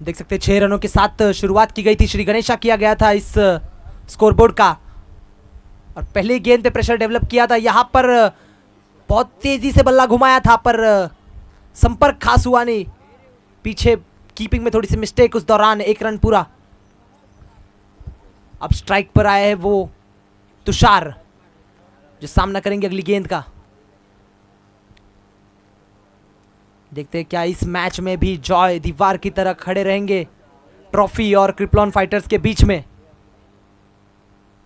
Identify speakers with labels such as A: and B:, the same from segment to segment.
A: देख सकते हैं 6 रनों के साथ शुरुआत की गई थी, श्री गणेशा किया गया था इस स्कोरबोर्ड का, और पहले गेंद पे प्रेशर डेवलप किया था। यहां पर बहुत तेजी से बल्ला घुमाया था पर संपर्क खास हुआ नहीं, पीछे कीपिंग में थोड़ी सी मिस्टेक, उस दौरान 1 रन पूरा। अब स्ट्राइक पर आए हैं वो तुषार जो सामना करेंगे अगली गेंद का। देखते हैं क्या इस मैच में भी जॉय दीवार की तरह खड़े रहेंगे ट्रॉफी और क्रिप्लॉन फाइटर्स के बीच में।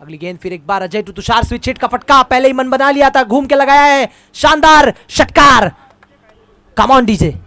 A: अगली गेंद फिर एक बार Ajay to Tushar, switch hit का फटका, पहले ही मन बना लिया था, घूम के लगाया है, शानदार षटकार। Come on DJ.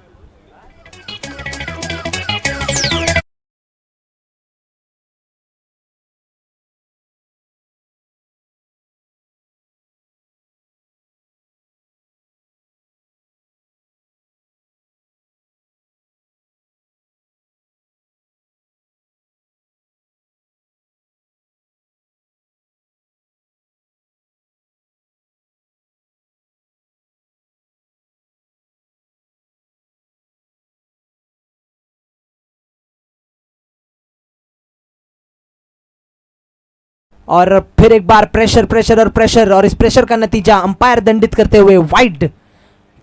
A: और फिर एक बार प्रेशर प्रेशर और प्रेशर, और इस प्रेशर का नतीजा अंपायर दंडित करते हुए वाइड।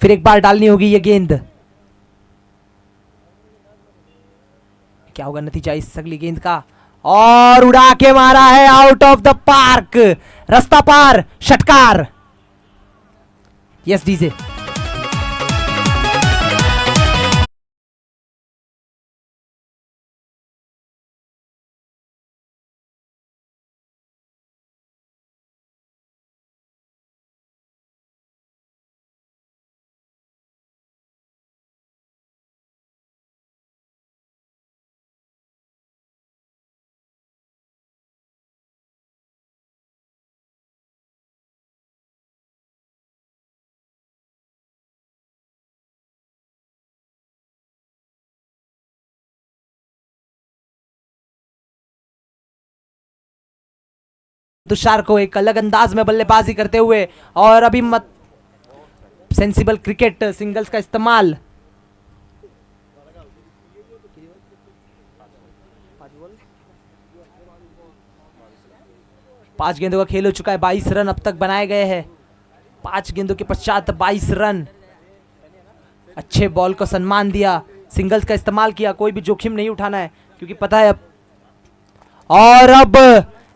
A: फिर एक बार डालनी होगी ये गेंद। क्या होगा नतीजा इस अगली गेंद का, और उड़ा के मारा है आउट ऑफ द पार्क, रास्ता पार, षटकार। Yes DJ. तुषार को एक अलग अंदाज में बल्लेबाजी करते हुए, और अभी मत सेंसिबल क्रिकेट सिंगल्स का इस्तेमाल। पांच गेंदों का खेल हो चुका है, 22 रन अब तक बनाए गए हैं। 5 गेंदों के पश्चात 22 रन। अच्छे बॉल को सम्मान दिया, सिंगल्स का इस्तेमाल किया, कोई भी जोखिम नहीं उठाना है क्योंकि पता है अब। और अब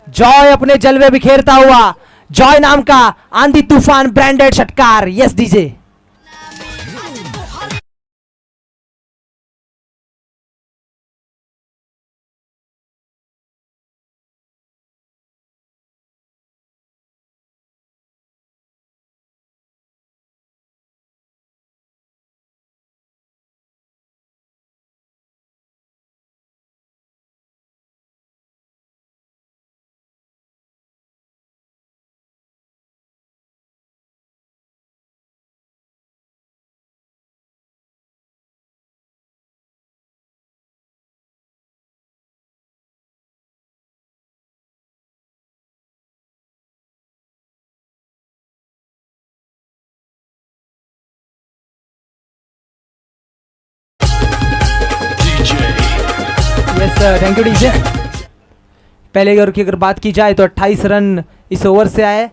A: जॉय अपने जलवे बिखेरता हुआ, जॉय नाम का आंधी तूफान ब्रांडेड षटकार। Yes DJ. Thank you DJ. पहले ओव्हर की अगर बात की जाए तो 28 रन इस ओव्हर से आहे।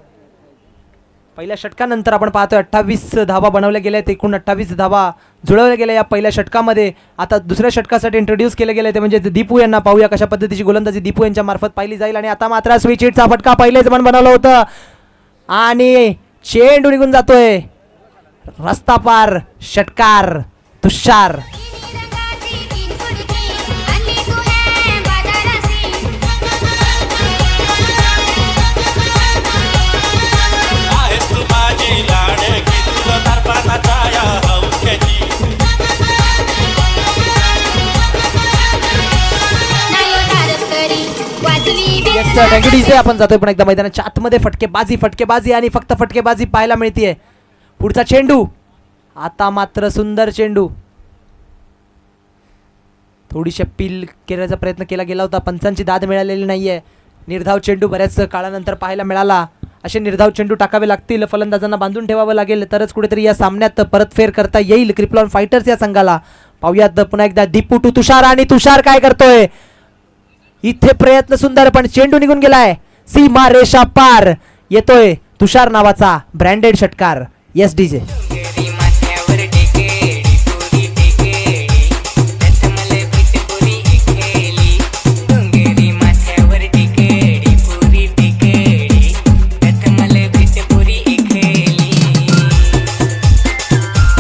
A: पहिल्या षटकानंतर आपण पाहतोय 28 धावा बनवल्या गेल्या आहेत, एकूण 28 धावा जुळवल्या गेल्या या पहिल्या षटकामध्ये। आता दुसऱ्या षटकासाठी इंट्रोड्यूस केले गेले ते म्हणजे दीपू यांना पाहूया कशा पद्धतीची गोलंदाजी दीपू यांच्या मार्फत पाहिली जाईल। आणि आता मात्र स्विच हिटचा फटका पहिलेच मन बनवलं होतं आणि चेंडू निघून जातोय, रस्ता पार, षटकार तुषार। Thank you DJ. आपण जातोय पण एकदा मैदानाच्या आतमध्ये, फटकेबाजी आणि फक्त फटकेबाजी पाहायला मिळतीये। पुढचा चेंडू, आता मात्र सुंदर चेंडू, थोडीशी अपील करण्याचा प्रयत्न केला गेला होता, पंचांची दाद मिळालेली नाहीये। निर्धाव चेंडू बऱ्याच काळानंतर पाहायला मिळाला, असे निर्धाव चेंडू टाकावे लागतील, फलंदाजांना बांधून ठेवावं लागेल तरच कुठेतरी या सामन्यात परतफेर करता येईल क्रिप्लॉन फाइटर्स या संघाला। पाहूयात पुन्हा एकदा दीपू टू तुषार, आणि तुषार काय करतोय इथे प्रयत्न सुंदर, पण चेंडू निघून गेलाय. सीमा रेषा पार येतोय तुषार नावाचा ब्रँडेड षटकार. Yes DJ.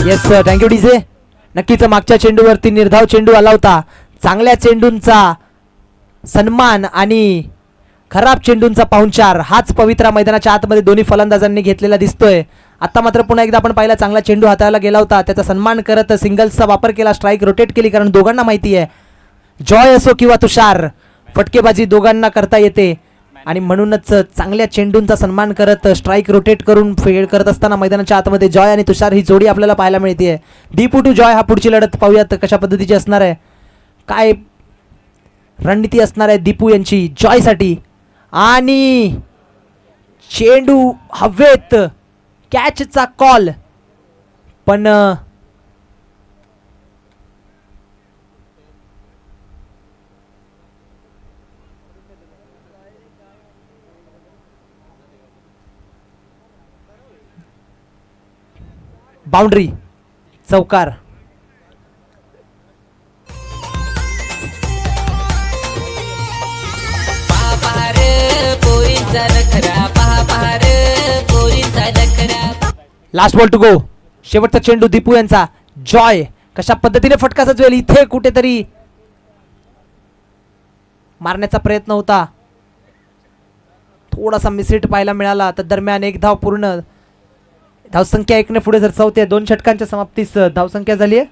A: Yes thank you DJ. नक्कीच मागच्या चेंडूवरती निर्धाव चेंडू आला होता. चांगल्या चेंडूंचा सन्मान आणि खराब चेंडूंचा पाहुणचार हाच पवित्रा मैदानाच्या आतमध्ये दोन्ही फलंदाजांनी घेतलेला दिसतोय. आता मात्र पुन्हा एकदा आपण पाहिला चांगला चेंडू हाताळला गेला होता, त्याचा सन्मान करत सिंगल्सचा वापर केला, स्ट्राईक रोटेट केली, कारण दोघांना माहिती आहे जॉय असो किंवा तुषार फटकेबाजी दोघांना करता येते, आणि म्हणूनच चांगल्या चेंडूंचा सन्मान करत स्ट्राईक रोटेट करून फेड करत असताना मैदानाच्या आतमध्ये जॉय आणि तुषार ही जोडी आपल्याला पाहायला मिळते. दीपू टू जॉय हा पुढची लढत पाहूयात कशा पद्धतीची असणार आहे, काय रणनीती असणार आहे दीपू यांची जॉयसाठी. आणि चेंडू हवेत, कॅचचा कॉल, पण बाउंड्री, चौकार. Last ball to go. शेवटचा चेंडू दीपू यांचा. जॉय कशा पद्धतीने फटका सजवेल, इथे कुठेतरी मारण्याचा प्रयत्न होता, थोडासा मिसहिट पाहायला मिळाला. तर दरम्यान एक धाव पूर्ण, धावसंख्या 1 ने पुढे जर चौथ्या 2 षटकांच्या समाप्तीस धावसंख्या झाली आहे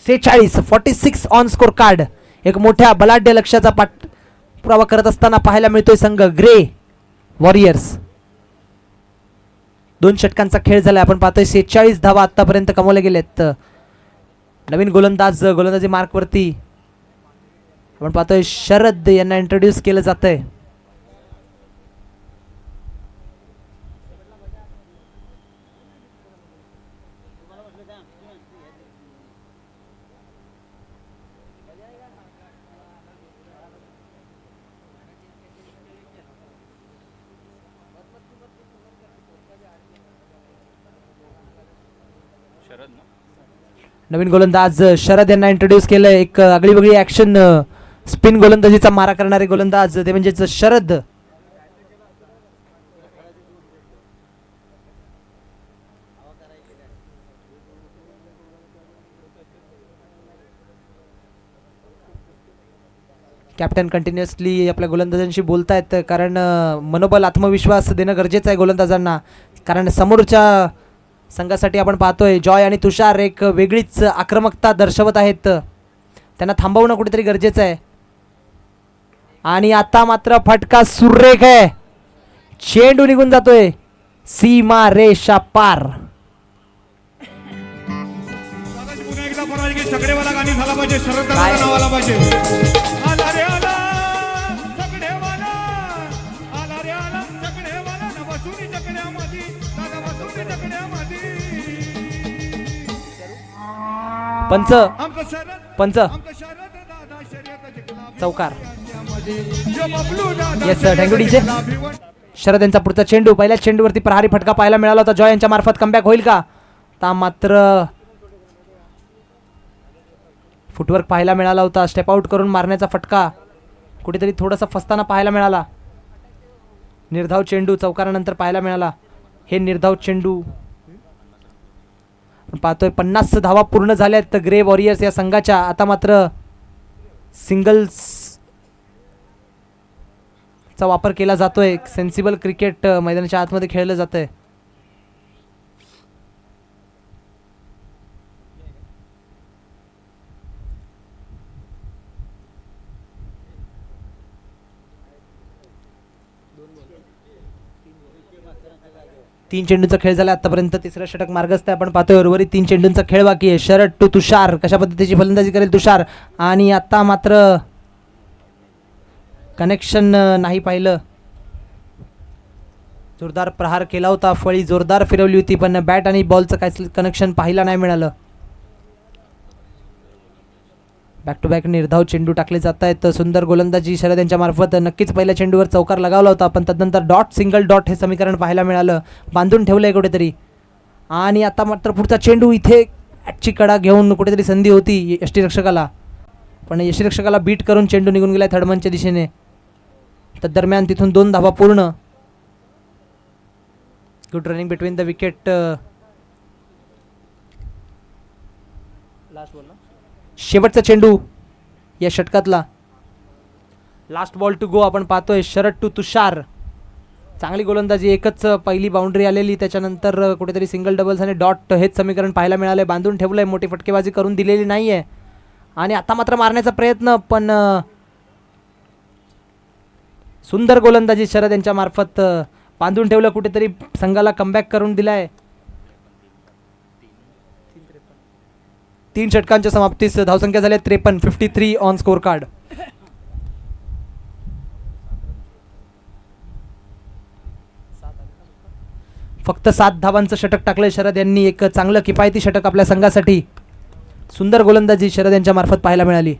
A: 46. 46 ऑन स्कोर कार्ड. एक मोठ्या बलाढ्य लक्ष्याचा पाठपुरावा करत असताना पाहायला मिळतोय संघ ग्रे वॉरियर्स. 2 षटकांचा खेळ झालाय. आपण पाहतोय 46 धावा आतापर्यंत कमवल्या गेलेत. नवीन गोलंदाजी मार्क वरती आपण पाहतोय शरद यांना इंट्रोड्यूस केलं जातंय. नवीन गोलंदाज शरद यांना इंट्रोड्यूस केलंय. एक आगळी वेगळी ऍक्शन, स्पिन गोलंदाजीचा मारा करणारे गोलंदाज ते म्हणजेच शरद. कॅप्टन कंटिन्युअसली आपल्या गोलंदाजांशी बोलतायत, कारण मनोबल आत्मविश्वास देणं गरजेचं आहे गोलंदाजांना, कारण समोरच्या संघासाठी आपण पाहतोय जॉय आणि तुषार एक वेगळीच आक्रमकता दर्शवत आहेत, त्यांना थांबवणं कुठेतरी गरजेचं आहे. आणि आता मात्र फटका सुरेख आहे, चेंडू निघून जातोय सीमा रेषा पार. पंच पंच चौकार. Yes thank you DJ. शरद यांचा पुढचा चेंडू, पहिल्या चेंडूवरती प्रहारी फटका पाहायला मिळाला होता. जॉय यांच्या मार्फत कमबॅक होईल का? ता मात्र फुटवर्क पाहायला मिळाला होता, स्टेप आउट करून मारण्याचा फटका कुठेतरी थोडासा फसताना पाहायला मिळाला. निर्धाव चेंडू चौकारानंतर पाहायला मिळाला. हे निर्धाव चेंडू पाहतोय 50 धावा पूर्ण झाल्यात ग्रे वॉरियर्स या संघाच्या. आता मात्र सिंगल्स चा वापर केला जातोय. सेन्सिबल क्रिकेट मैदानाच्या आतमध्ये खेळलं जातंय. तीन चेंडूंचा खेळ झाला आतापर्यंत. तिसरा षटक मार्गस्थ आहे. आपण पाहतोय उर्वरित 3 चेंडूंचा खेळ बाकी आहे. शरद टू तुषार, कशा पद्धतीची फलंदाजी करेल तुषार. आणि आता मात्र कनेक्शन नाही पाहिलं. जोरदार प्रहार केला होता, फळी जोरदार फिरवली होती, पण बॅट आणि बॉलचं काही कनेक्शन पाहायला नाही मिळालं. बॅक टू बॅक निर्धाव चेंडू टाकले जात आहेत. सुंदर गोलंदाजी शरद यांच्या मार्फत. नक्कीच पहिल्या चेंडूवर चौकार लगावला होता, पण तदनंतर डॉट सिंगल डॉट हे समीकरण पाहायला मिळालं. बांधून ठेवलंय कुठेतरी. आणि आता मात्र पुढचा चेंडू, इथे ची कडा घेऊन कुठेतरी संधी होती यष्टीरक्षकाला, पण यष्टीरक्षकाला बीट करून चेंडू निघून गेलाय थर्डमनच्या दिशेने. तर दरम्यान तिथून 2 धावा पूर्ण. Good running between the wicket. शेवटचा चेंडू या षटकातला. लास्ट बॉल टू गो आपण पाहतोय. शरद टू तुषार. चांगली गोलंदाजी. एकच पहिली बाउंड्री आलेली, त्याच्यानंतर कुठेतरी सिंगल डबल्स आणि डॉट हेच समीकरण पाहायला मिळालंय. बांधून ठेवलंय, मोठी फटकेबाजी करून दिलेली नाहीये. आणि आता मात्र मारण्याचा प्रयत्न, पण सुंदर गोलंदाजी शरद यांच्या मार्फत. बांधून ठेवलं कुठेतरी, संघाला कमबॅक करून दिलाय. 3 षटकांच्या समाप्तीस धावसंख्या झाल्या 53. 53 ऑन स्कोर कार्ड. फक्त 7 धावांचं षटक टाकलंय शरद यांनी. एक चांगलं किफायती षटक आपल्या संघासाठी. सुंदर गोलंदाजी शरद यांच्या मार्फत पाहायला मिळाली.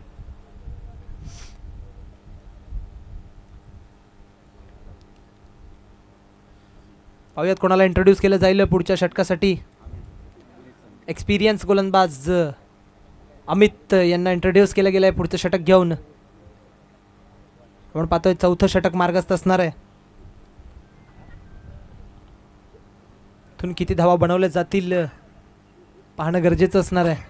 A: पाहूयात कोणाला इंट्रोड्यूस केलं जाईल पुढच्या षटकासाठी. एक्सपिरियन्स गोलंदाज अमित यांना इंट्रोड्यूस केलं गेलं आहे पुढचं षटक घेऊन. आपण पाहतोय 4थं षटक मार्गस्थ असणार आहे. इथून किती धावा बनवल्या जातील पाहणं गरजेचं असणार आहे.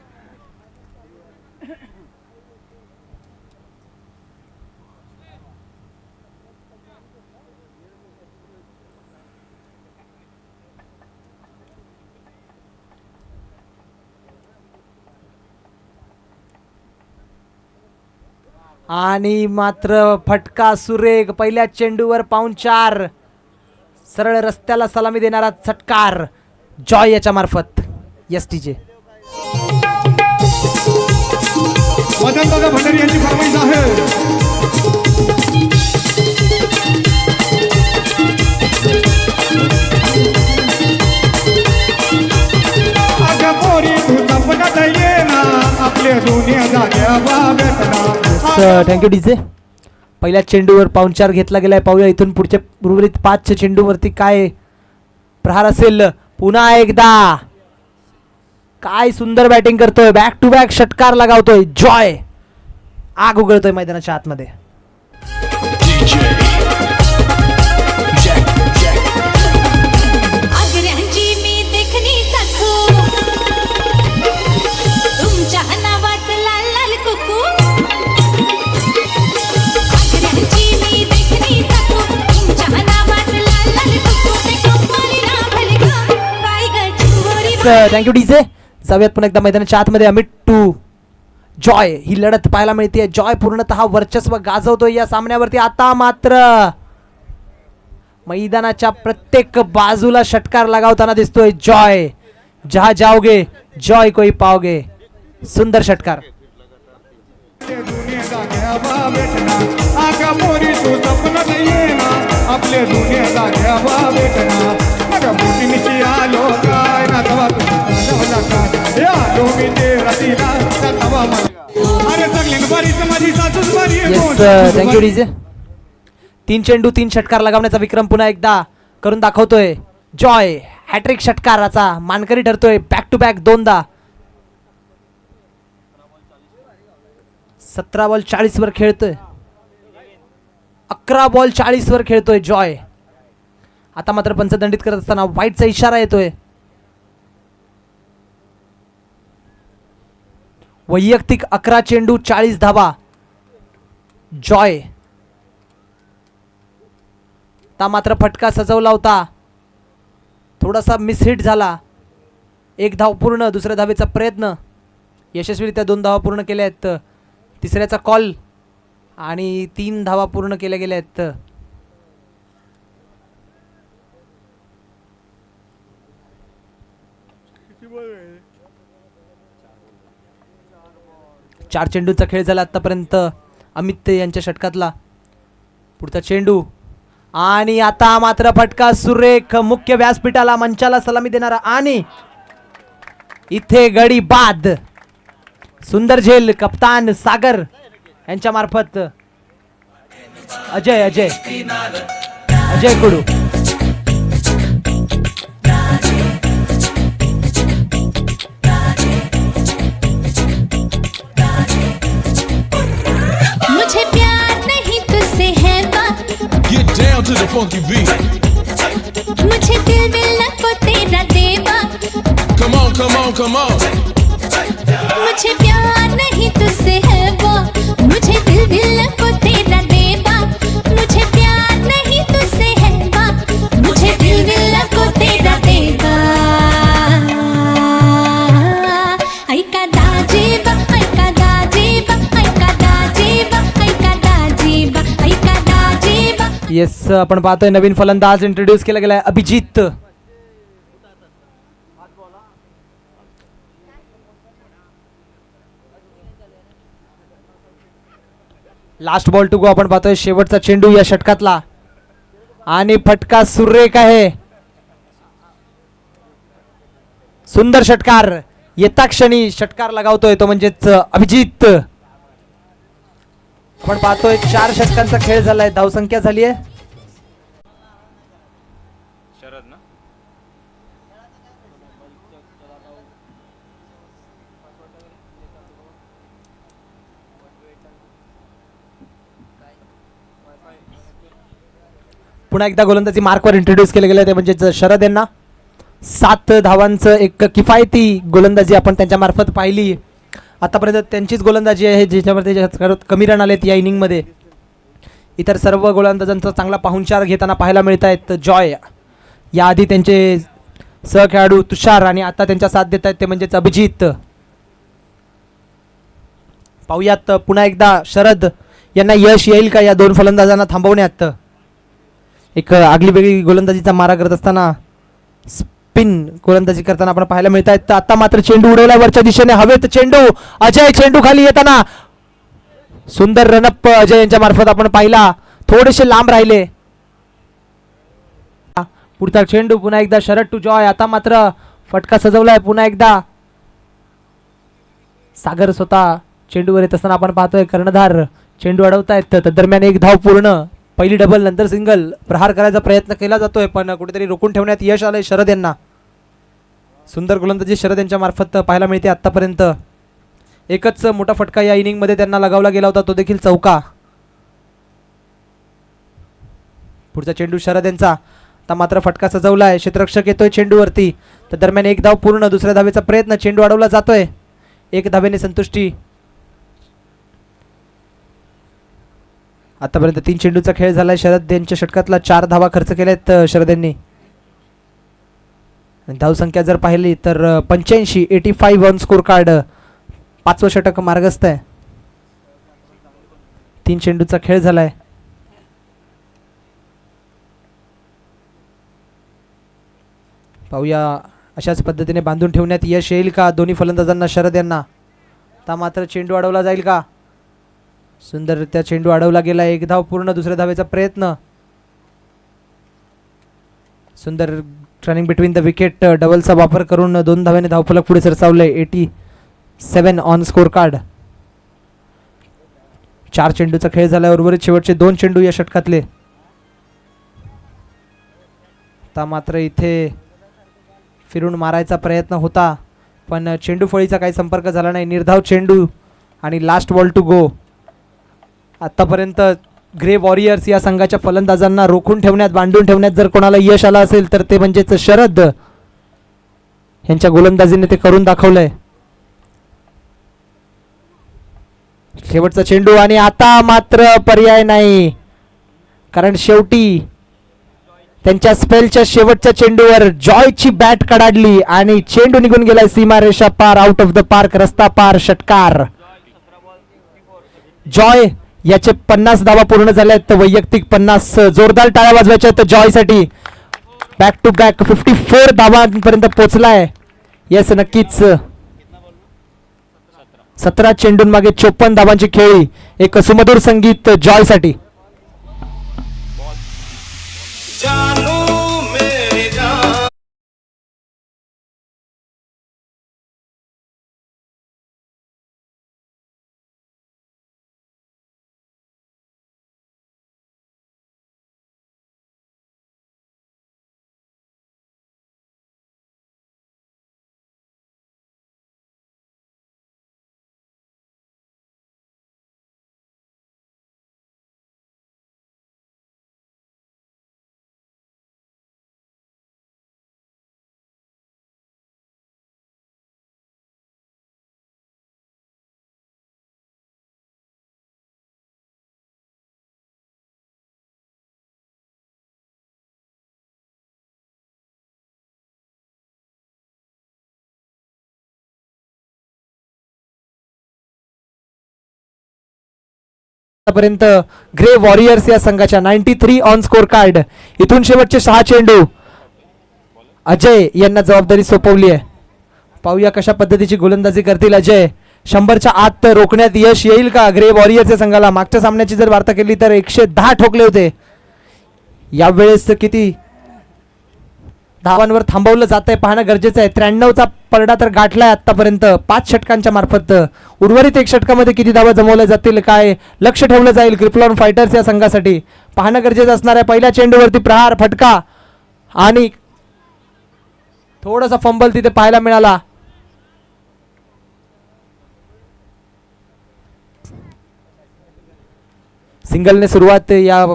A: आणि मात्र फटका सुरेख. पहिल्या चेंडूवर पाऊंचार. सरळ रस्त्याला सलामी देणारा चटकार जॉय याच्या मार्फत. एसटीचे
B: मदनदादा भंडारी यांची फरमाईश आहे.
A: Thank you DJ. पहिल्या चेंडूवर पाऊंचार घेतला गेलाय. पाहूया इथून पुढच्या उर्वरित 5 चेंडूवरती काय प्रहार असेल. पुन्हा एकदा काय सुंदर बॅटिंग करतोय. बॅक टू बॅक षटकार लगावतोय जॉय. आग उघळतोय मैदानाच्या आतमध्ये. Thank you DJ. जाऊयात पुन्हा एकदा मैदानाच्या आतमध्ये. अमित टू जॉय ही लढत पाहायला मिळते. जॉय पूर्णतः वर्चस्व गाजवतोय या सामन्यावरती. आता मात्र मैदानाच्या प्रत्येक बाजूला षटकार लगावताना दिसतोय जॉय. जहा जाओगे जॉय कोई पाओगे. सुंदर षटकार. Thank you DJ. 3 चेंडू 3 षटकार लगावण्याचा विक्रम पुन्हा एकदा करून दाखवतोय जॉय. हॅट्रिक षटकाराचा मानकरी ठरतोय. बॅक टू बॅक 2दा. 17 बॉल 40 वर खेळतोय. 11 बॉल 40 वर खेळतोय जॉय. आता मात्र पंचदंडित करत असताना वाईटचा इशारा येतोय. वैयक्तिक 11 चेंडू 40 धावा जॉय. आता मात्र फटका सजवला होता. थोडासा मिसहिट झाला. 1 धाव पूर्ण. दुसऱ्या धावेचा प्रयत्न यशस्वीरित्या 2 धावा पूर्ण केल्या आहेत. तिसऱ्याचा कॉल आणि 3 धावा पूर्ण केल्या गेल्या आहेत. चार चेंडूचा खेळ झाला आतापर्यंत अमित यांच्या षटकातला. पुढचा चेंडू आणि आता मात्र फटका सुरेख. मुख्य व्यासपीठाला मंचाला सलामी देणारा आणि इथे गडी बाद. सुंदर झेल कप्तान सागर यांच्या मार्फत अजय अजय अजय कुडू.
C: मुझे प्यार नहीं तुझसे है बात.
D: Get down to the funky beat.
C: मुझे दिल मिलना को तेरा देवा.
D: Come on, come on, come on.
C: मुझे प्यार नहीं तुझसे है वो. मुझे दिल मिलना को तेरा देवा. मुझे प्यार नहीं तुझसे है वो. मुझे दिल मिलना को तेरा देवा. ऐका दाजीबा ऐका दाजीबा ऐका दाजीबा ऐका दाजीबा ऐका दाजीबा.
A: येस आपण पाहतोय नवीन फलंदाज इंट्रोड्यूस केला गेलाय Abhijit. Last ball to go आपण पाहतोय शेवटचा चेंडू या षटकातला आणि फटका सुरेख आहे. सुंदर षटकार येता क्षणी षटकार लगावतोय तो म्हणजेच अभिजित. आपण पाहतोय 4 षटकांचा खेळ झालाय. धावसंख्या झाली आहे पुन्हा एकदा गोलंदाजी मार्कवर इंट्रोड्यूस केले गेले ते म्हणजेच शरद यांना 7 धावांचं एक किफायती गोलंदाजी आपण त्यांच्या मार्फत पाहिली. आतापर्यंत त्यांचीच गोलंदाजी आहे ज्याच्यामध्ये सर्वात कमी रन आलेत या इनिंगमध्ये. इतर सर्व गोलंदाजांचा चांगला पाहुणचार घेताना पाहायला मिळत आहेत. जॉय याआधी त्यांचे सहखेळाडू तुषार आणि आता त्यांच्या साथ देत आहेत ते म्हणजेच अभिजित. पाहुयात पुन्हा एकदा शरद यांना यश येईल का या 2 फलंदाजांना थांबवण्यात. एक आगली वेगळी गोलंदाजीचा मारा करत असताना स्पिन गोलंदाजी करताना आपण पाहायला मिळत आहेत. आता मात्र चेंडू उडवला वरच्या दिशेने हवेत चेंडू. अजय चेंडू खाली येताना सुंदर रनअप अजय यांच्या मार्फत आपण पाहिला. थोडेसे लांब राहिले. पुढचा चेंडू पुन्हा एकदा शरद टू जॉय. आता मात्र फटका सजवलाय पुन्हा एकदा सागर स्वतः चेंडूवर येत असताना आपण पाहतोय कर्णधार चेंडू अडवतायत. दरम्यान एक धाव पूर्ण. पहिली डबल नंतर सिंगल. प्रहार करायचा प्रयत्न केला जातोय पण कुठेतरी रोखून ठेवण्यात यश आलंय शरद यांना. सुंदर गोलंदाजी शरद यांच्या मार्फत पाहायला मिळते. आतापर्यंत एकच मोठा फटका या इनिंगमध्ये त्यांना लगावला गेला होता तो देखील चौका. पुढचा चेंडू शरद यांचा. आता मात्र फटका सजवलाय. क्षेत्ररक्षक येतोय चेंडूवरती. तर दरम्यान एक धाव पूर्ण. दुसऱ्या धावेचा प्रयत्न. चेंडू अडवला जातोय. 1 धावेने संतुष्टी. आतापर्यंत 3 चेंडूचा खेळ झालाय. शरद यांच्या षटकातला 4 धावा खर्च केल्यात शरद यांनी. धावसंख्या जर पाहिली तर 85 ऑन स्कोर कार्ड. 5वं षटक मार्गस्थ आहे. 3 चेंडूचा खेळ झालाय. पाहूया अशाच पद्धतीने बांधून ठेवण्यात यश येईल का दोन्ही फलंदाजांना शरद यांना. आता मात्र चेंडू अडवला जाईल का. सुंदररित्या चेंडू अडवला गेला. 1 धाव पूर्ण. दुसऱ्या धावेचा प्रयत्न. सुंदर रनिंग बिटवीन द विकेट डबलचा वापर करून 2 धाव्याने धावफलक पुढे सरसावले. 87 ऑन स्कोर कार्ड. 4 चेंडूचा खेळ झाला. उर्वरित शेवटचे 2 चेंडू या षटकातले. आता मात्र इथे फिरून मारायचा प्रयत्न होता पण चेंडू फळीचा काही संपर्क झाला नाही. निर्धाव चेंडू आणि लास्ट बॉल टू गो. आतापर्यंत ग्रे वॉरियर्स या संघाच्या फलंदाजांना रोखून ठेवण्यात बांधून ठेवण्यात जर कोणाला यश आलं असेल तर ते म्हणजेच शरद यांच्या गोलंदाजीने ते करून दाखवलंय. शेवटचा चेंडू आणि आता मात्र पर्याय नाही कारण शेवटी त्यांच्या स्पेलच्या शेवटच्या चेंडूवर जॉयची बॅट कडाडली आणि चेंडू निघून गेलाय सीमारेषा पार. Out of the park. रस्ता पार. षटकार. जॉय याचे 50 धावा पूर्ण झाल्यात. वैयक्तिक 50. जोरदार टाळ्या वाजवायच्या आहेत जॉयसाठी. बॅक टू बॅक 54 धावांपर्यंत पोहोचलाय. येस नक्कीच. 17 चेंडूंमागे 54 धावांची खेळी. एक सुमधुर संगीत जॉयसाठी. आतापर्यंत ग्रे वॉरियर्स या संघाच्या 93 ऑन स्कोर कार्ड. इथून शेवटचे 6 चेंडू अजय यांना जबाबदारी सोपवली आहे. पाहूया कशा पद्धतीची गोलंदाजी करतील अजय. 100च्या आत रोखण्यात यश येईल का ग्रे वॉरियर्सच्या संघाला? मागच्या सामन्याची जर वार्ता केली तर 110 ठोकले होते. यावेळेस किती धावांवर थांबवलं जात आहे पाहणं गरजेचं आहे. 93चा पलडा तर गाठलाय आतापर्यंत 5 षटकांच्या मार्फत. उर्वरित 1 षटकामध्ये किती धावा जमवल्या जातील, काय लक्ष ठेवलं जाईल क्रिप्लॉन फायटर्स या संघासाठी पाहणं गरजेचं असणार आहे. पहिल्या चेंडूवरती प्रहार फटका आणि थोडासा फंबल तिथे पाहायला मिळाला. सिंगलने सुरुवात या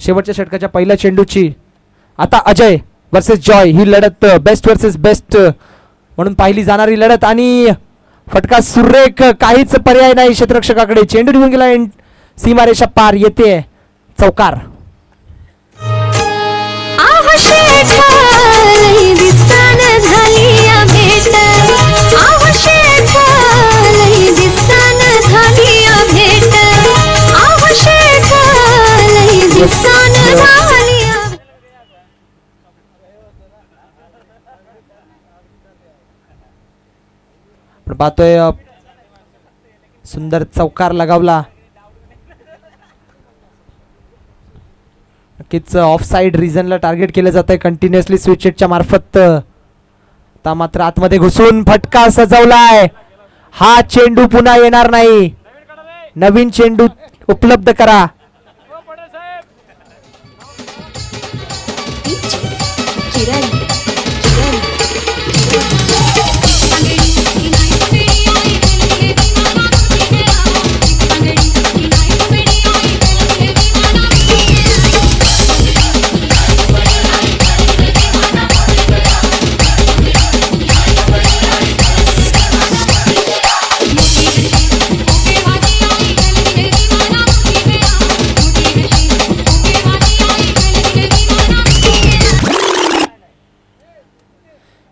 A: शेवटच्या षटकाच्या पहिल्या चेंडूची. आता अजय वर्सेस जॉय ही लढत बेस्ट वर्सेस बेस्ट म्हणून पाहिली जाणारी लढत आणि फटका सुरेख, काहीच पर्याय नाही क्षेत्ररक्षकाकडे. चेंडू निघून गेला सीमारेषा पार. येते चौकार. आपण पाहतोय सुंदर चौकार लगावला. नक्कीच ऑफ साइड रिजनला टार्गेट केलं जात आहे कंटिन्युअसली स्विचेटच्या मार्फत. आता मात्र आतमध्ये घुसून फटका सजवलाय. हा चेंडू पुन्हा येणार नाही. नवीन चेंडू उपलब्ध करा.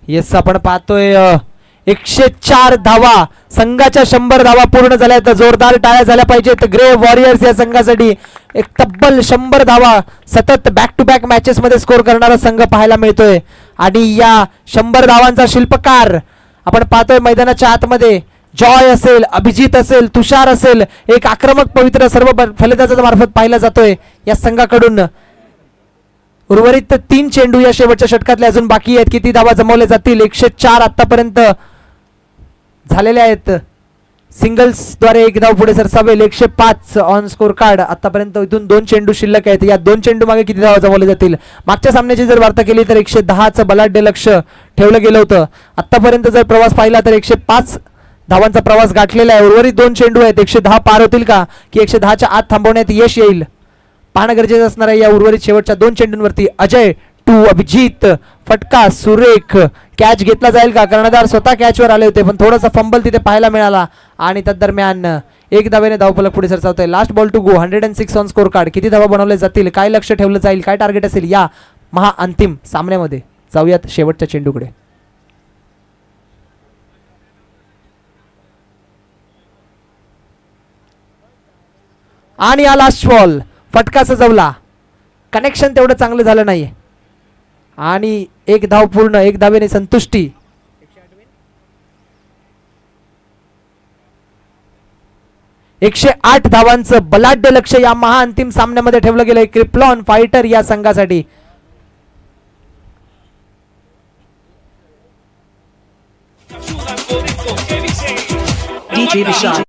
A: येस आपण पाहतोय 104 धावा संघाच्या 100 धावा पूर्ण झाल्या. तर जोरदार टाळ्या झाल्या पाहिजेत ग्रे वॉरियर्स या संघासाठी. एक तब्बल 100 धावा सतत बॅक टू बॅक मॅचेस मध्ये स्कोर करणारा संघ पाहायला मिळतोय. आणि या 100 धावांचा शिल्पकार आपण पाहतोय मैदानाच्या आतमध्ये. जॉय असेल, अभिजित असेल, तुषार असेल, एक आक्रमक पवित्र सर्व फलंदाजाच्या मार्फत पाहिला जातोय या संघाकडून. उर्वरित 3 चेंडू या शेवटच्या षटकातले अजून बाकी आहेत. किती धावा जमवले जातील? 104 आतापर्यंत झालेले आहेत. सिंगल्स द्वारे 1 धाव पुढे सरसावेल. 105 ऑन स्कोर कार्ड आतापर्यंत. इथून 2 चेंडू शिल्लक आहेत. या 2 चेंडू मागे किती धावा जमवले जातील? मागच्या सामन्याची जर वार्ता केली तर 110चं बलाढ्य लक्ष ठेवलं गेलं होतं. आतापर्यंत जर प्रवास पाहिला तर 105 धावांचा प्रवास गाठलेला आहे. उर्वरित 2 चेंडू आहेत. 110 पार होतील का, की 110च्या आत थांबवण्यात यश येईल पाहणं गरजेचं असणार आहे. या उर्वरित शेवटच्या 2 चेंडूंवरती अजय टू अभिजित फटका सुरेख. कॅच घेतला जाईल का? कर्णधार स्वतः कॅचवर आले होते पण थोडासा फंबल तिथे पाहायला मिळाला. आणि तदरम्यान 1 धावेने धावफलक पुढे सरसावतोय. Last ball to go. 106 on scorecard. किती धावा बनवले जातील? काय लक्ष ठेवलं जाईल? काय टार्गेट असेल या महाअंतिम सामन्यामध्ये? जाऊयात शेवटच्या चेंडूकडे. आणि हा लास्ट बॉल फटका सजवला. कनेक्शन तेवढं चांगलं झालं नाही आणि 1 धाव पूर्ण. 1 धावेने संतुष्टी. 108 धावांचं बलाढ्य लक्ष या महाअंतिम सामन्यामध्ये ठेवलं गेलंय क्रिप्लॉन फायटर या संघासाठी.
E: DJ Vishal.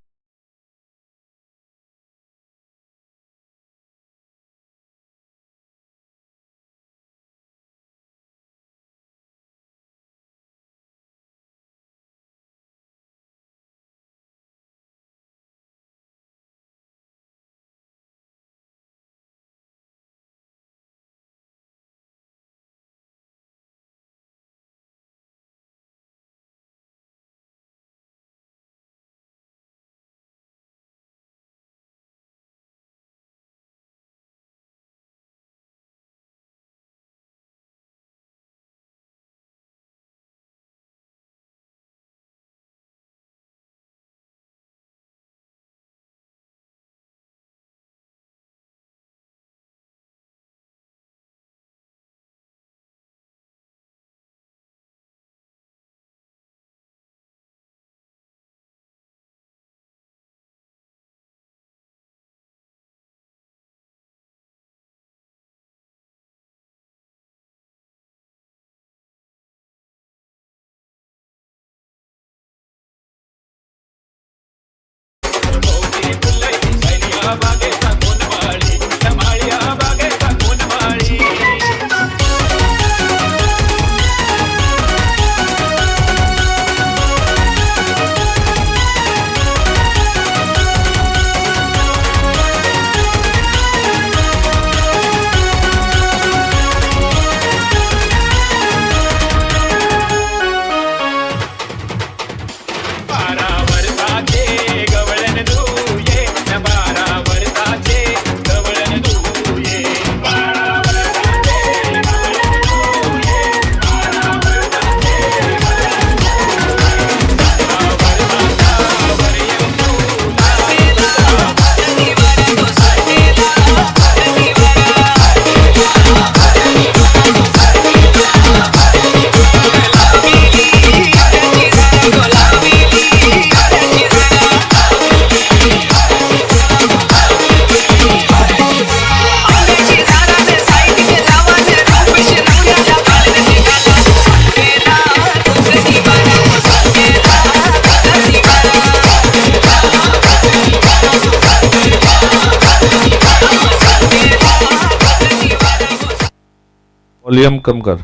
F: वॉल्यूम कम कर.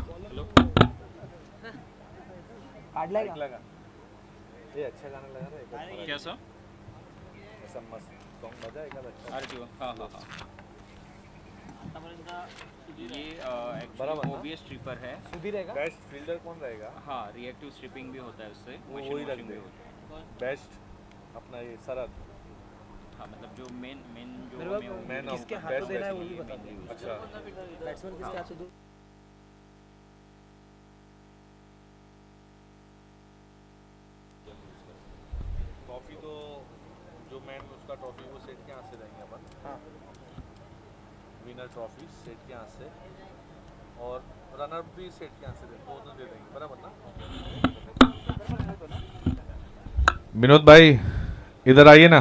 A: काढलाय का?
G: कैसा आरटीओ हाँ हाँ हाँ ये एक्चुअली ओबीएस स्ट्रिपर है.
A: सुधीर आहे का?
H: बेस्ट फील्डर कौन रहेगा?
G: हाँ रिएक्टिव स्ट्रिपिंग भी होता है उससे.
H: वो ही रख
G: मशीन
H: दे.
G: भी होता है.
H: बेस्ट अपना ये सरद.
G: हाँ मतलब जो मेन
A: मेरे
G: जो
A: को
H: मैन ऑफ
A: किसके हाथों
H: बेस्ट
A: देना है वो
H: बैट्समैन.
A: भी बता दो.
H: अच्छा
A: बैट्समैन किसके हाथों दो?
H: ट्रॉफी तो जो मैन उसका ट्रॉफी वो सेट के यहाँ से देंगे अपन.
A: हाँ.
H: विनर ट्रॉफी सेट के यहाँ से और रनर भी सेट के यहाँ से दोनों दे देंगे. बराबर ना?
F: विनोद भाई इधर आइए ना.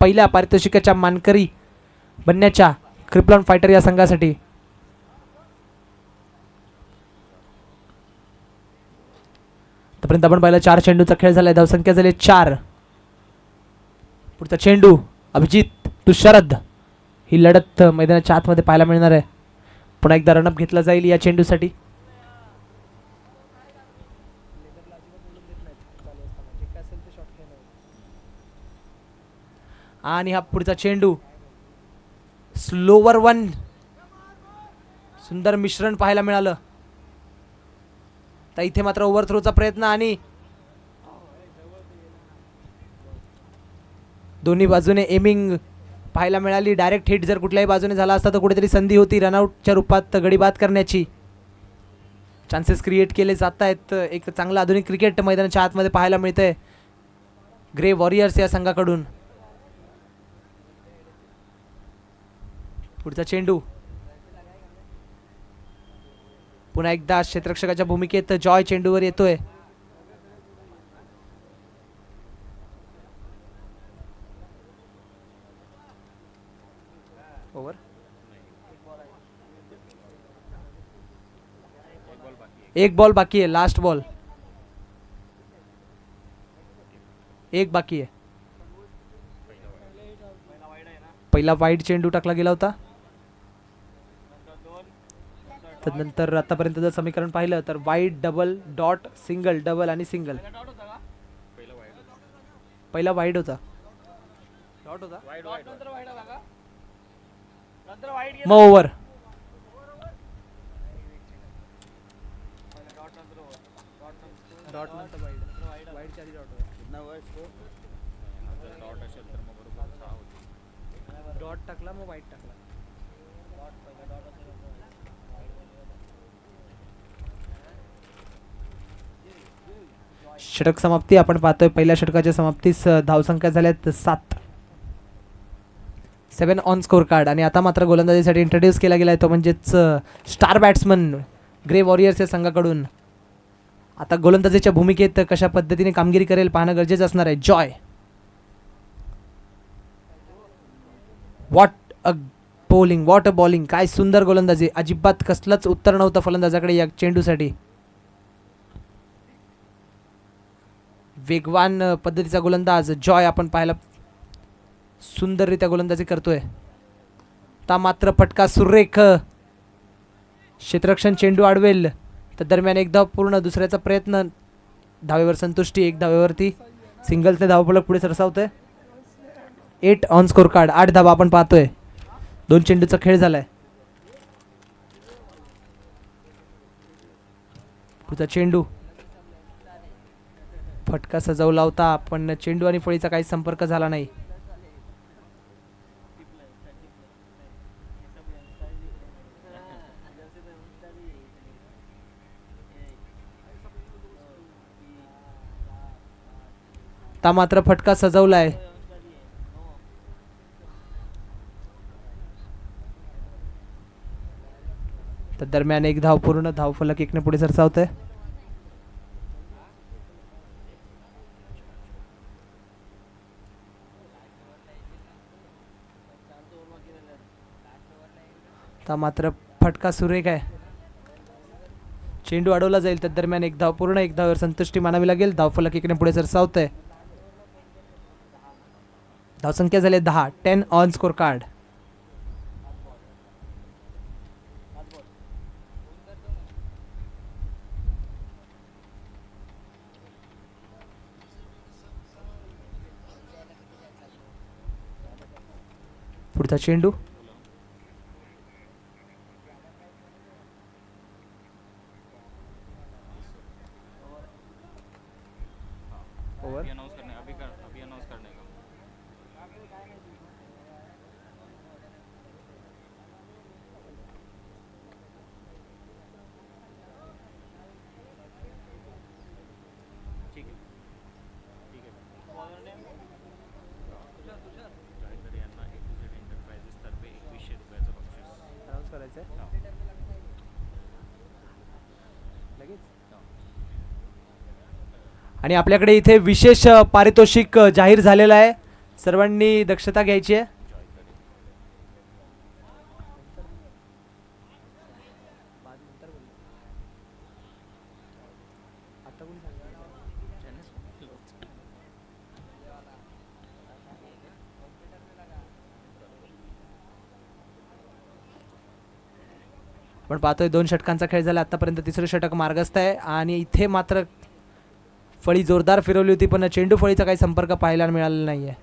A: पहिल्या पारितोषिकाच्या मानकरी बनण्याच्या क्रिपलॉन फायटर या संघासाठी आतापर्यंत आपण पाहिलं 4 चेंडूचा खेळ झालाय. धावसंख्या झाली 4. पुढचा चेंडू अभिजित टू शरद. ही लढत मैदानाच्या आतमध्ये पाहायला मिळणार आहे. पुन्हा एकदा रनअप घेतला जाईल या चेंडूसाठी. आणि हा पुढचा चेंडू स्लोवर 1. सुंदर मिश्रण पाहायला मिळालं. तर इथे मात्र ओव्हरथ्रोचा प्रयत्न आणि दोन्ही बाजूने एमिंग पाहायला मिळाली. डायरेक्ट हिट जर कुठल्याही बाजूने झाला असता तर कुठेतरी संधी होती रनआउटच्या रूपात गडी बाद करण्याची. चान्सेस क्रिएट केले जात आहेत. एक चांगलं आधुनिक क्रिकेट मैदानाच्या आतमध्ये पाहायला मिळतंय ग्रे वॉरियर्स या संघाकडून. पुढचा चेंडू पुन्हा एकदा क्षेत्ररक्षकाच्या भूमिकेत जॉय चेंडूवर येतोय. ओव्हर एक बॉल बाकी आहे. लास्ट बॉल एक बाकी आहे. पहिला वाईड चेंडू टाकला गेला होता. त्यानंतर आतापर्यंत जर समीकरण पाहिलं तर wide, double, dot, single, double आणि सिंगल. पहिला वाईड होता. डॉट होता मग ओव्हर. डॉट टाकला मग वाईड टाकला. षटक समाप्ती आपण पाहतोय. पहिल्या षटकाच्या समाप्तीस धावसंख्या झाल्यात 7. 7 ऑन स्कोर कार्ड. आणि आता मात्र गोलंदाजीसाठी इंट्रोड्यूस केला गेलाय तो म्हणजेच स्टार बॅट्समन ग्रे वॉरियर्स या संघाकडून. आता गोलंदाजीच्या भूमिकेत कशा पद्धतीने कामगिरी करेल पाहणं गरजेचं असणार आहे. Joy. What a bowling, what a bowling. काय सुंदर गोलंदाजी. अजिबात कसलंच उत्तर नव्हतं फलंदाजाकडे या चेंडूसाठी. वेगवान पद्धतीचा गोलंदाज जॉय आपण पाहायला सुंदररित्या गोलंदाजी करतोय. ता मात्र फटका सुरेख. क्षेत्ररक्षण चेंडू अडवेल. तर दरम्यान एक धाव पूर्ण. दुसऱ्याचा प्रयत्न. धावेवर संतुष्टी. 1 धावेवरती सिंगलचे धावफलक पुढे सरसावतोय. 8 ऑन स्कोर कार्ड. 8 धावा आपण पाहतोय. 2 चेंडूचा खेळ झालाय. पुढचा चेंडू फटका सजवला होता पण चेंडू आणि फळीचा काही संपर्क झाला नाही. ता मात्र फटका सजवलाय. तर दरम्यान 1 धाव पूर्ण. धावफलक 1 ने पुढे सरसावतोय. ता मात्र फटका सुरेख आहे. चेंडू अडवला जाईल. तर दरम्यान 1 धाव पूर्ण. 1 धावावर संतुष्टी मानावी लागेल. धावफलक 1 ने पुढे सरसावतोय. धावसंख्या झाली 10. 10 ऑन स्कोर कार्ड. पुढचा चेंडू
G: अभी अनाउंस करने अभी अनाउंस करने का. ठीक आहे ठीक आहे. जाहीर यांना A to Z एंटरप्राइजेस तर्फे 2100 रुपयाचं बक्षीस
A: अनाउन्स करायचं आहे. लगेच. आणि आपल्याकडे इथे विशेष पारितोषिक जाहीर झालेलं आहे. सर्वांनी दक्षता घ्यायची आहे. आपण पाहतोय 2 षटकांचा खेळ झाला आतापर्यंत. तिसरं षटक मार्गस्थ आहे आणि इथे मात्र फळी जोरदार फिरवली होती पण चेंडू फळीचा काही संपर्क पाहायला मिळालेला नाहीये.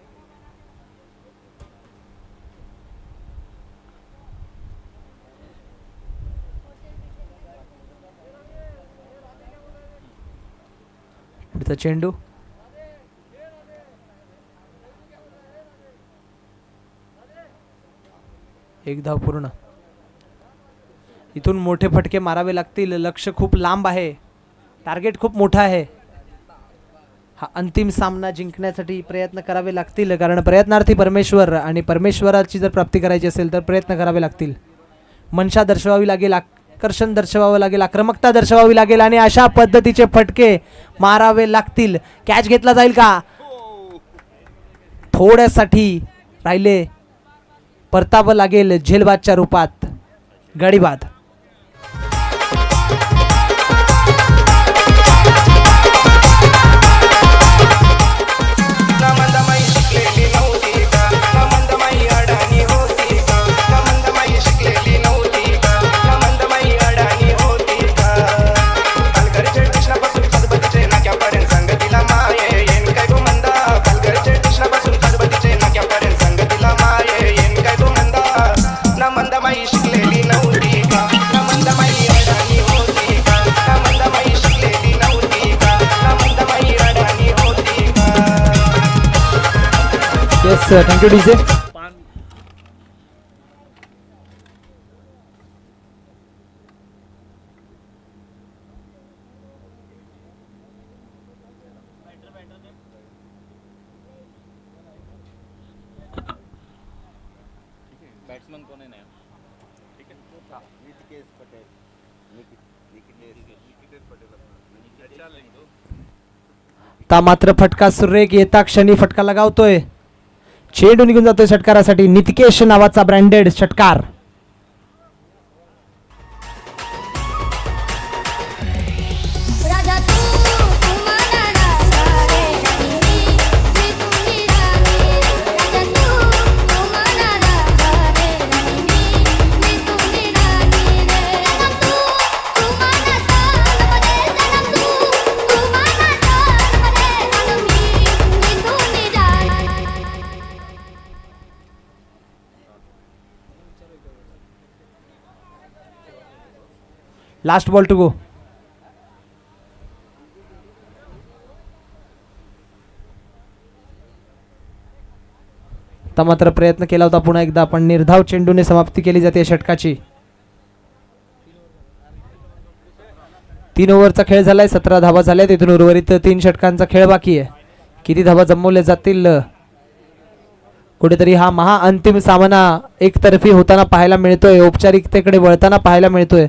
A: पुढचा चेंडू एक धाव पूर्ण. इथून मोठे फटके मारावे लागतील. लक्ष खूप लांब आहे, टार्गेट खूप मोठा आहे. हा अंतिम सामना जिंकण्यासाठी प्रयत्न करावे लागतील कारण प्रयत्नार्थी परमेश्वर आणि परमेश्वराची जर प्राप्ती करायची असेल तर प्रयत्न करावे लागतील. मनशा दर्शवावी लागेल, आकर्षण दर्शवावं लागेल, आक्रमकता दर्शवावी लागेल आणि अशा पद्धतीचे फटके मारावे लागतील. कॅच घेतला जाईल का? थोड्यासाठी राहिले, परतावं लागेल झेलबादच्या रूपात. गडीबाद. Yes, thank you DJ.
G: Batsman कोण आहे ना? ठीक आहे.
A: ता मात्र फटका सुरेख येता क्षणी फटका लगावतोय. चेंडू निघून जातोय षटकारासाठी. नितिकेश नावाचा ब्रँडेड षटकार.
C: राजा तू मला राजा रे मी तुझी राणी. राजा तू मला राजा रे मी तुझी राणी रे. राजा तू मला सानमध्ये सनम तू मला सानमध्ये सनम मी तुझी राणी.
A: Last ball to go. आता मात्र प्रयत्न केला होता पुन्हा एकदा पण निर्धाव चेंडूने समाप्ती केली जाते षटकाची. 3 ओव्हरचा खेळ झालाय. 17 धावा झाल्या. तिथून उर्वरित 3 षटकांचा खेळ बाकी आहे. किती धावा जमवल्या जातील? कुठेतरी हा महाअंतिम सामना एकतर्फी होताना पाहायला मिळतोय, औपचारिकतेकडे वळताना पाहायला मिळतोय.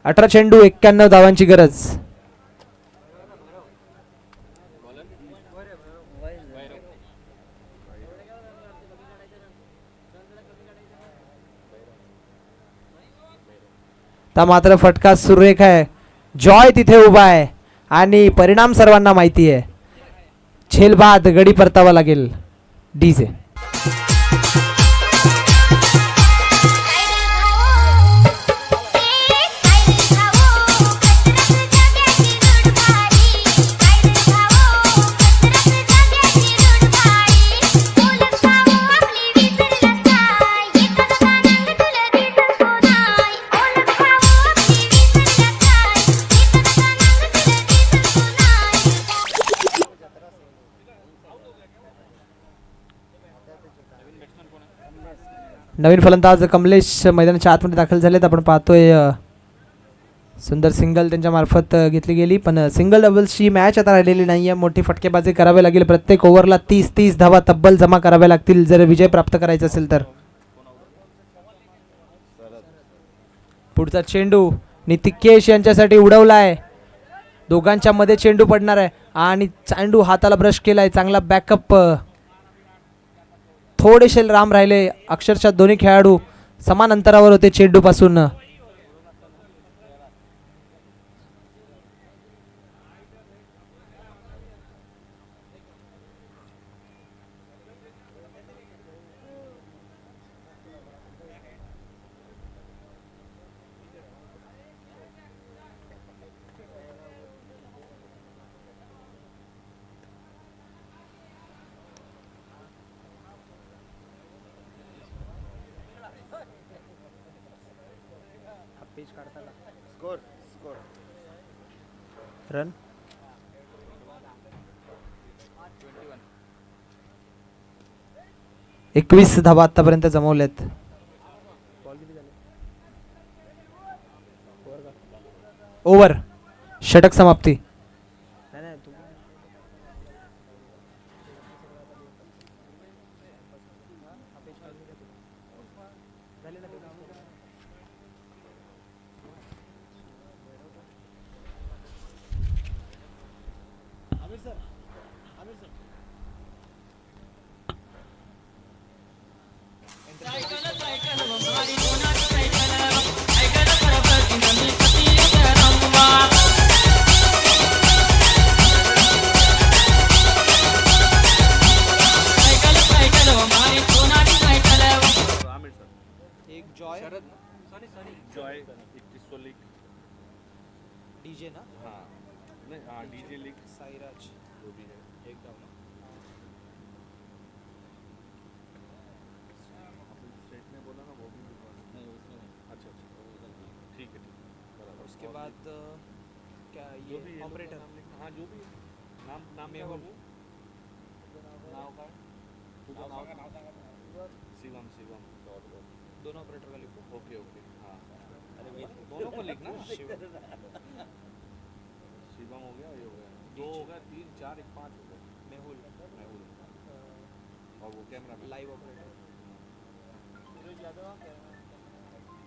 A: 18 चेंडू 91 धावांची गरज. ता मात्र फटका सुरेख आहे. जॉय तिथे उभा आहे आणि परिणाम सर्वांना माहिती आहे. झेलबाद गडी परतावा लागेल. डीजे नवीन फलंदाज कमलेश मैदानाच्या आतमध्ये दाखल झालेत. आपण पाहतोय सुंदर सिंगल त्यांच्या मार्फत घेतली गेली पण सिंगल डबल्सची मॅच आता राहिलेली नाही आहे. मोठी फटकेबाजी करावी लागेल. प्रत्येक ओव्हरला 30-30 धावा तब्बल जमा कराव्या लागतील जर विजय प्राप्त करायचा असेल तर. पुढचा चेंडू नितिकेश यांच्यासाठी उडवलाय. दोघांच्या मध्ये चेंडू पडणार आहे आणि चेंडू हाताला ब्रश केलाय. चांगला बॅकअप. थोडेसे लांब राहिले. अक्षरशः दोन्ही खेळाडू समान अंतरावर होते चेंडू पासून. रन 21 धावा आतापर्यंत जमवल्यात. ओव्हर षटक समाप्ती.
H: जॉय 2100 लीग
A: डीजे ना
H: हाँ नहीं हाँ डीजे लीग
A: साईराज
H: जो भी है एक डाउन स्टेट में बोला ना वो भी नहीं उसमें अच्छा ठीक है बराबर.
A: उसके बाद क्या
H: जो भी
A: ये ऑपरेटर
H: हाँ जो भी नाम नाम क्या बाबू नाव का शिवम शिवम
A: दोनों ऑपरेटर का लिखो.
H: ओके ओके हाँ दोनों को लिखना. शिवम हो गया ये हो गया 2 हो गया 3 4 1 5 हो गया.
A: मेहुल
H: और वो camera
A: live operator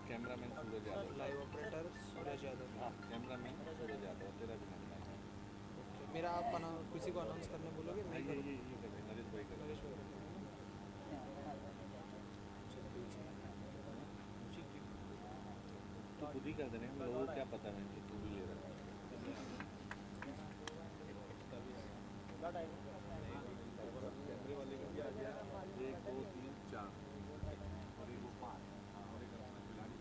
H: cameraman Suraj Yadav
A: live operator Suraj Yadav.
H: Cameraman Suraj Yadav तेरा भी नाम है.
A: मेरा आप किसी को अनाउंस करने बोलोगे मैं
H: ये कर नरेश भाई कर तू खुद ही कर देने लोगों को क्या पता है कि तू भी ले रहा है. 1 2 3 4 और ये वो 5 और एक अपना खिलाड़ी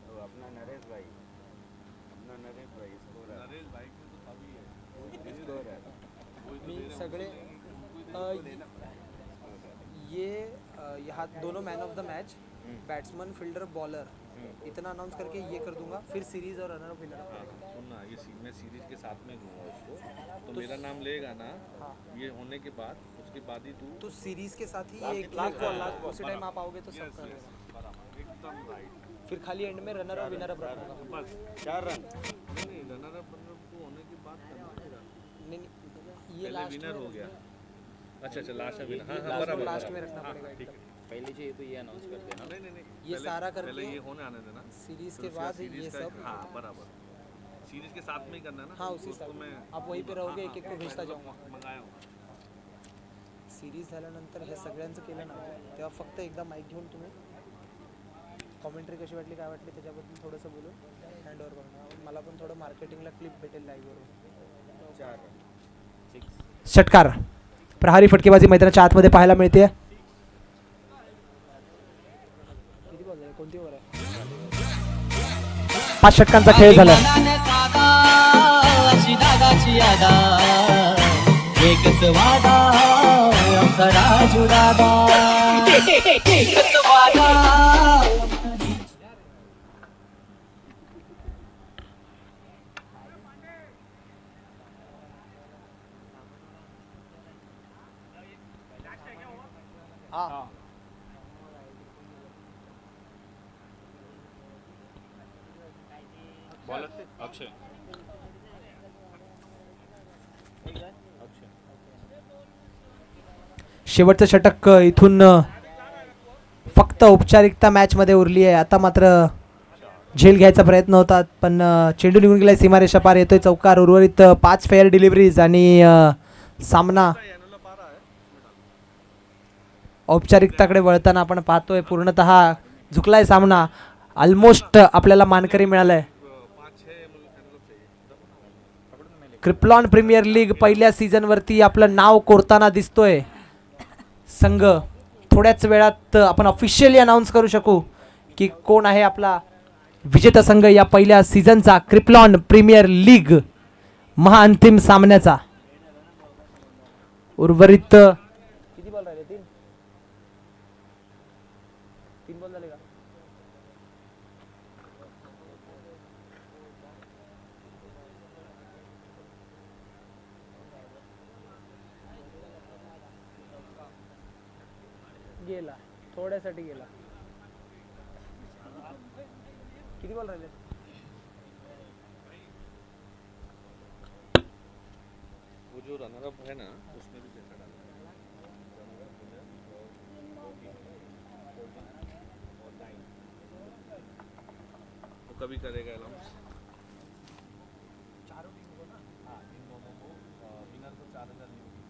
H: तो अपना नरेश भाई स्कोर है. नरेश भाई के तो अभी है स्कोर है
A: मी सगळे ये यहाँ दोनों man of the match batsman fielder bowler इतना अनाउंस करके ये कर दूंगा. फिर सीरीज और रनर अप विनर अप करेंगे.
H: सुन ना ये मैं सीरीज के साथ में दूंगा उसको तो मेरा नाम लेगा ना.
A: हाँ.
H: ये होने के बाद उसके बाद ही तू
A: तो सीरीज के साथ ही एक
H: लास्ट
A: उसी टाइम आप आओगे तो सब कर देना.
H: बराबर एकदम राइट.
A: फिर खाली एंड में रनर और विनर अप रखूंगा.
H: बस 4 रन नहीं रनर अप को होने के बाद करना पड़ेगा.
A: नहीं ये
H: पहले
A: लास्ट
H: विनर हो गया. अच्छा लास्ट में विनर. हाँ बराबर
A: लास्ट में रखना पड़ेगा.
H: ठीक है
E: पहले चाहिए तो ये अनाउंस कर देना.
H: नहीं
A: ये सारा करके
H: पहले ये होने आने देना.
A: सीरीज
H: फिर
A: के
H: उसके
A: बाद
H: सीरीज
A: ये
H: का
A: सब
H: हाँ बराबर सीरीज के साथ में ही करना है ना.
A: हाँ
H: तो
A: उसी
H: उसको
A: साथ
H: मैं
A: आप वहीं पे रहोगे एक एक को भेजता
H: मैं
A: जाऊंगा.
H: मंगाया हूँ.
A: सिरीज झाल्यानंतर हे सगळ्यांचं केलं ना तेव्हा फक्त एकदा माईक घेऊन तुम्ही कॉमेंट्री कशी वाटली काय वाटली त्याच्याबद्दल थोडंसं बोलून हँड ओव्हर करून मला पण थोडं मार्केटिंगला क्लिप भेटेल लाईव्हवरून. षटकार प्रहारी फटकेबाजी मैदानाच्या आतमध्ये पाहायला मिळते. किती बॉल झाले कोणती ओव्हर आहे. 5 षटकांचा खेळ झाला.
I: एकच वादा आमचा राजू दादा एकच वादा.
G: बॉलर अक्षय
A: शेवटचं षटक इथून फक्त औपचारिकता मॅच मध्ये उरली आहे. आता मात्र झेल घ्यायचा प्रयत्न होता पण चेंडू निघून गेलाय. सीमारेषा पार येतोय चौकार. उर्वरित 5 फेअर डिलिव्हरीज आणि सामना औपचारिकताकडे वळताना आपण पाहतोय. पूर्णतः झुकलाय सामना. ऑलमोस्ट आपल्याला मानकरी मिळालाय. क्रिप्लॉन प्रीमियर लीग पहिल्या सीझन वरती आपलं नाव कोरताना दिसतोय संघ. थोड्याच वेळात आपण ऑफिशियली अनाउन्स करू शकू की कोण आहे आपला विजेता संघ या पहिल्या सीझनचा क्रिप्लॉन प्रीमियर लीग महाअंतिम सामन्याचा. उर्वरित किती बॉल राहिले. 3 बॉल झाले का. गेला थोड्यासाठी गेला. किती बॉल राहिले?
H: वो जो रनर अप है ना उसने भी पैसा डाला वो कभी करेगा अलाउंस चारों टीम को ना. हाँ इन दोनों को विनर को 4,000 नहीं होगी,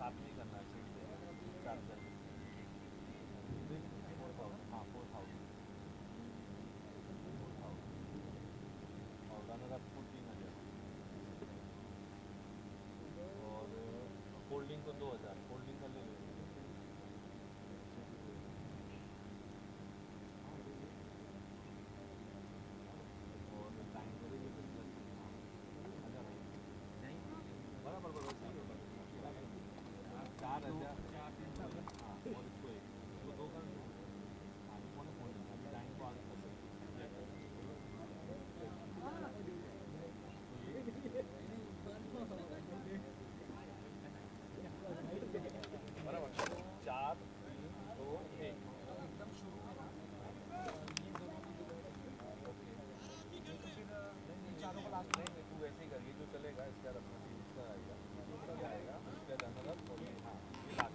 H: 7 नहीं करना है, 4,000. हाँ 4,000 और रनर अप को 3,000 और होल्डिंग को 2,000. होल्डिंग का ले लो. और टाइम करेंगे तो बराबर बराबर 4,000. हाँ और इसको 1 इसको 2 कर दो. हाँ इसको ना होल्डिंग टाइम को आगे कर बराबर 4 3 2 1 एकदम शुरू में चारों को लास्ट में तू वैसे ही कर, ये जो चलेगा इसके बाद अपना टीम इसका आएगा, इसका आएगा उसके बाद रनर अप और ये. हाँ ये लास्ट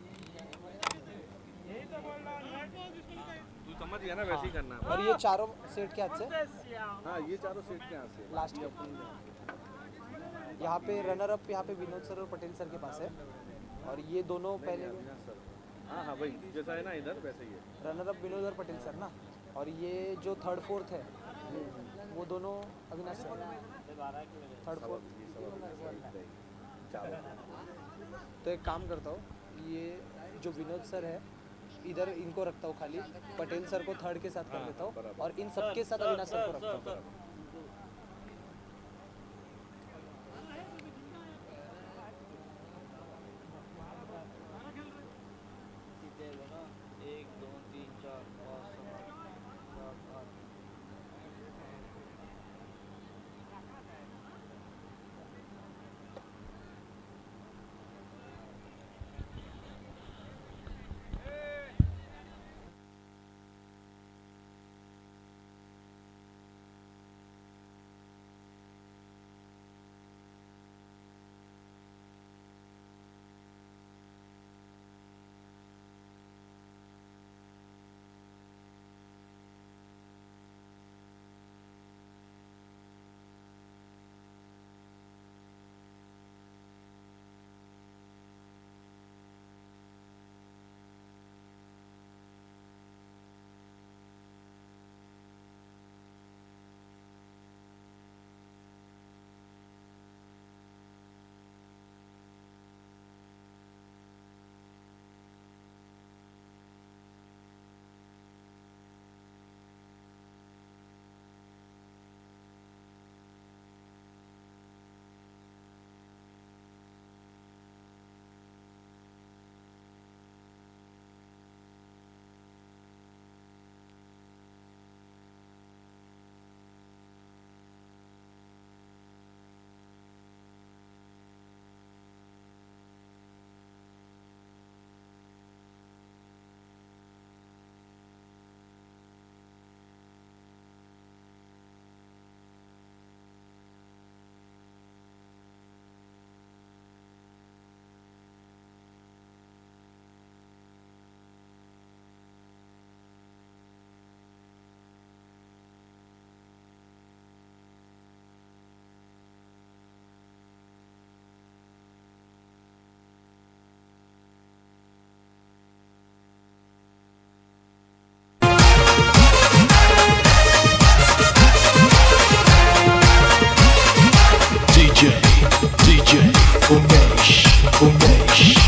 H: तू समझ गया ना, वैसे ही करना है.
A: और ये चारों सेट के हाथ से
H: हाँ ये चारों सेट के यहाँ से
A: लास्ट के यहाँ पे रनर अप यहाँ पे विनोद सर और पटेल सर के पास है और ये दोनों पहले
H: सर. हाँ हाँ वही जैसा है ना इधर वैसे ही है.
A: रनर अप विनोद और पटेल सर ना, और ये जो थर्ड फोर्थ है वो दोनों अविनाश सर. थर्ड फोर्थ तो एक काम करता हूँ, ये जो विनोद सर है इधर इनको रखता हूँ खाली, पटेल सर को थर्ड के साथ कर लेता हूँ और इन सबके साथ अविनाश सर को रखता हूँ.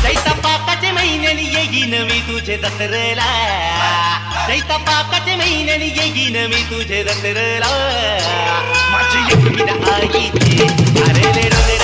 I: जैता पाकाचे महिन्याने येईन मी तुझे दसरला, जैता पाकाचे महिन्याने येईन मी तुझे दसरला. माझी एक विना आईची अरे ले डोले